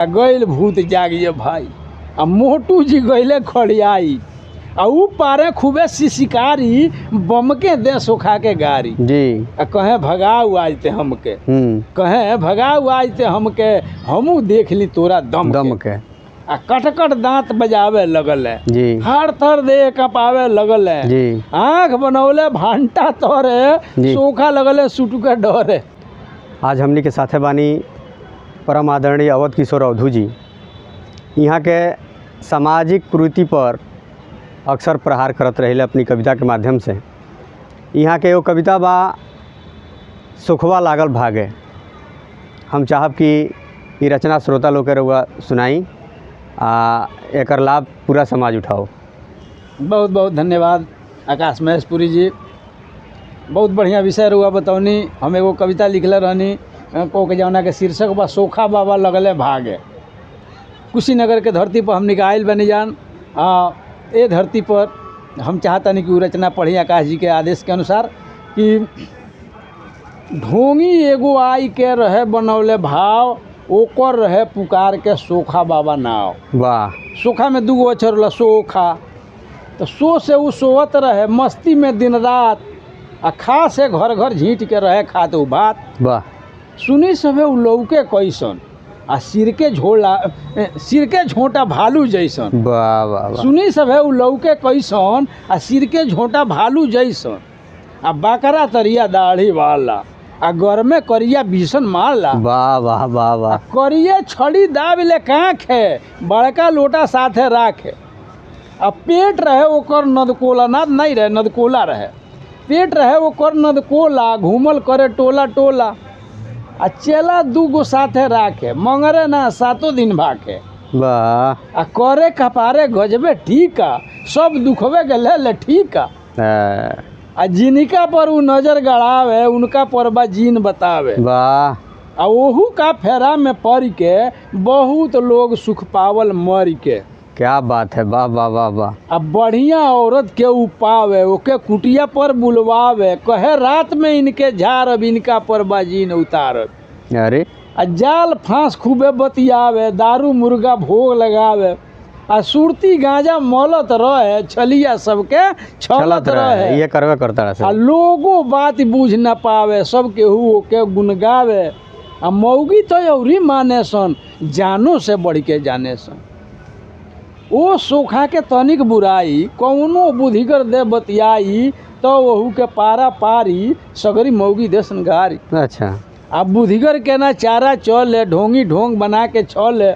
गैल भूत जागिए भाई आ मोटू जी गैले खड़ियाई आ ऊ पारे खूबे शिकारी बम के दे सुखा के गाड़ी जी आ कहे भगाऊ आज ते हमके कहे भगाऊ आज ते हमके हमू देख ली तोरा दम के आ कटकट दांत बजावे लगल है जी हर थर देह कपावे लगल है जी आँख बनौले भांटा तोरे सोखा लगल है सुटू के डरे। आज हमनी के साथे बानी परम आदरणीय अवध किशोर अवधू जी। यहाँ के सामाजिक कुरीति पर अक्सर प्रहार करत रहे अपनी कविता के माध्यम से। यहाँ के एगो कविता बा सुखवा लागल भागे। हम चाहब कि ये रचना श्रोता लोग के रउआ सुनाई एकर लाभ पूरा समाज उठाओ। बहुत बहुत धन्यवाद आकाश महेशपुरी जी, बहुत बढ़िया विषय रुआ बतौनी। हम एगो कविता लिखले रहनी को के जौना के शीर्षक बा सोखा बाबा लगले भागे। कुशीनगर के धरती पर हम निकायल बनी जान ए धरती पर हम चाहतनी कि रचना पढ़ी आकाश जी के आदेश के अनुसार कि ढोंगी एगो आई के रहे बनौले भाव ओकर रहे पुकार के सोखा बाबा नाव। वाह। सोखा में दूगो अक्षर होला सोखा, तो सो से उ सोवत रहे मस्ती में दिन रात आ खा से घर घर झींट के रहे खात उ बात। वाह। सुनी सभे उ लौके कैसन आ सिर के झोंटा भालू जैसन। वाह वाह वाह। सुनी सभे उ लौके कैसन आ सिर के झोंटा भालू जैसन आ बकरा तरिया दाढ़ी वाला आ घर में करिया भीषण मारला। वाह वाह वाह वाह। करिए छड़ी दाब ले काँख है बड़का लोटा साथे राखे आ पेट रहे ओकर नदकोला नाद नहीं रहे नदकोला रहे पेट रहे ओकर नदकोला घूमल करे टोला टोला आ चेला दूगो साथे राखे मंगरे ना सातों दिन भाखे। वाह। आ करे कपारे गजबे ठीका सब दुखवे के ले ठीका आ जिनका पर उ नजर गड़ावे उनका पर बा जीन बतावे। वाह। आ ओहू का फेरा में पड़ के बहुत लोग सुख पावल मर के। क्या बात है। वाह वाह वाह वाह। अब बढ़िया औरत के उपावे ओके कुटिया पर बुलवावे कहे रात में इनके झारब इनका पर बाजीन उतारब। अरे आ जाल फांस खूबे बतियावे दारू मुर्गा भोग लगावे आ सुरती गांजा मौलत रहे छलिया सबके छलत रहे। ये करवे करता रहे आ लोगो बात बूझ न पावे सब केहू ओके गुनगावे आ मौगी तो औरी माने सन जानो से बढ़ के जाने सन। ओ सोखा के तनिक बुराई कौनो बुधिगर दे बतियाई तो वहू के पारा पारी सगरी मौगी देसन गारी। अच्छा। अब बुधिगर के ना चारा चले ढोंगी ढोंग बना के छले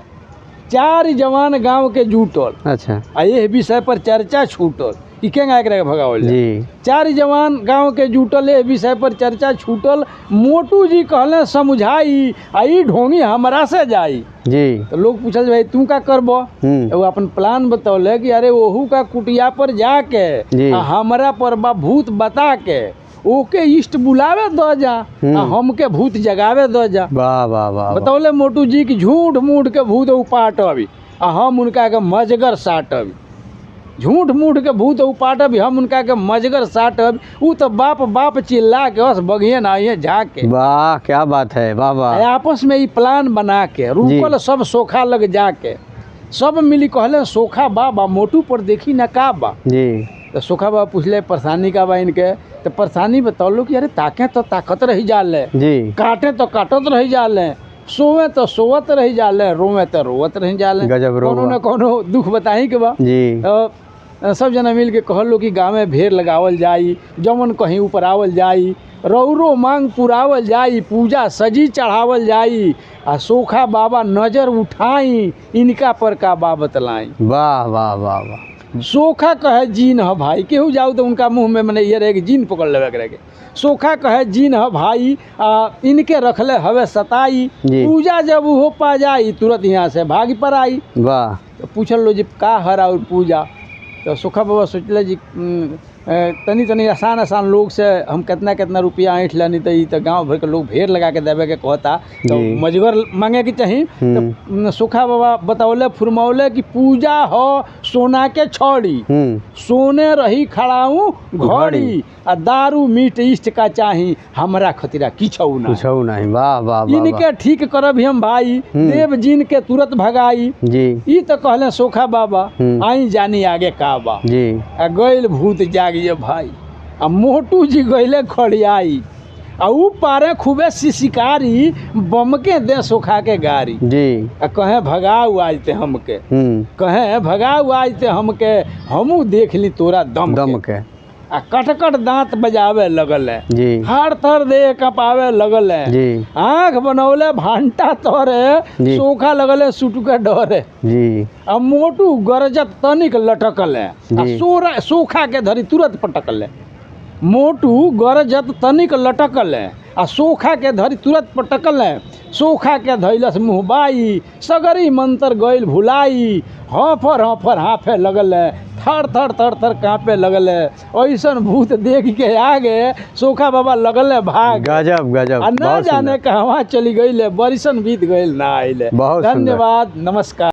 चार जवान गांव के जुटल। अच्छा। आ ये विषय पर चर्चा छूटल कि केंगा एकरा के भगावल जी। चार जवान गांव के जुटल ए विषय पर चर्चा छूटल। मोटू जी कहले समझाई आई ढोंगी हमरा से जाई जी। तो लोग पूछल भाई तू का करबो वो अपन प्लान बतौले कि अरे ओहू का कुटिया पर जाके हमरा पर बा भूत बता के ओके इष्ट बुलावे दो जा हमके भूत जगावे दो जा। वाह वाह वाह। बतौले मोटू जी की झूठ मूठ के भूत उपाटबी आ हम उनका के मजगर साटबी। झूठ मूठ के भूत उपाटबी हम उनका के मजगर साटब उ तो बाप बाप चिल्ला के बस बगिए ना ये झाके। वाह क्या बात है। वाह वाह। आपस में ये प्लान बना के रुकल सब सोखा लग जाके सब मिली कहले सोखा बाबा मोटू पर देखी ना का बा जी। तो सोखा बाबा पूछले परेशानी का बा इनके तो परेशानी बतौलो कि अरे ताके तो ताकत रही जाले जी काटे तो काटत रही जाले सोवे तो सोवत रही जाले रोवे तो रोवत रही जाले। गजब कोनो न कोनो दुख बताही के बा जी। सब जना मिल के कहलो कि गाँव में भेड़ लगावल जाई जमन कहीं ऊपर आवल जाई रौरो मांग पुरावल जाई पूजा सजी चढ़ावल जाई आ सोखा बाबा नजर उठाई इनका पर का बा बतलाई। वाह वाह वाह वाह। सोखा कहे जीन ह भाई केहू जाऊ तो उनका मुंह में मने ये रहे कि जीन पकड़ लेवे करे के। सोखा कहे जीन ह भाई इनके रखले हवे सताई पूजा जब हो पा जाई तुरंत यहाँ से भाग पर आई। वाह। तो पूछल लो जी का हर और पूजा तो सोखा बाबा सोचले जी तनी तनी आसान आसान लोग से हम कितना रुपया ऐंठ लेनी तो ई तो गांव भर के लोग भेड़ लगा के देवे के कहता तो जी। मजगर मांगे की चाहिए तो सुखा बाबा बतौले फुरमौले की पूजा हो सोना के छड़ी सोने रही खड़ाऊ घड़ी आ दारू मीट इष्ट का चाही हमरा खतिरा किछौ ना कुछ नहीं। वाह वाह वाह इनके ठीक करब हम भाई देव जिन के तुरंत भगाई जी ई तो कहले सोखा बाबा आई जानी आगे का बा जी आ गइल भूत जागिए भाई आ मोटू जी गइले खड़ियाई आ ऊ पारे खूबे शिकारी बमके दे सोखा के गाड़ी जी आ कहे भगाऊ आज ते हमके कहे भगाऊ आज ते हमके हमू देख ली तोरा दम दम के। के आ कटकट दांत बजावे लगल है जी हर थर दे कपावे लगल है जी आँख बनौले भांटा तोरे जी। सोखा लगल है सुटू के डरे जी आ मोटू गरजत तनिक लटकल है आ जी। सोखा के धरी तुरंत पटकल है मोटू गरजत तनिक लटकल है आ सोखा के धरी तुरंत पटकल है सोखा के धैलस मुहबाई सगरी मंत्र गइल भुलाई हफर हाफे लगल है थर थर कांपे लगल है ऐसन भूत देख के आगे सोखा बाबा लगल है भाग गजब गजब आ ना बहुत जाने सुंदर। कहवा चली गई है बरिसन बीत गइल ना आइले बहुत सुंदर। धन्यवाद नमस्कार।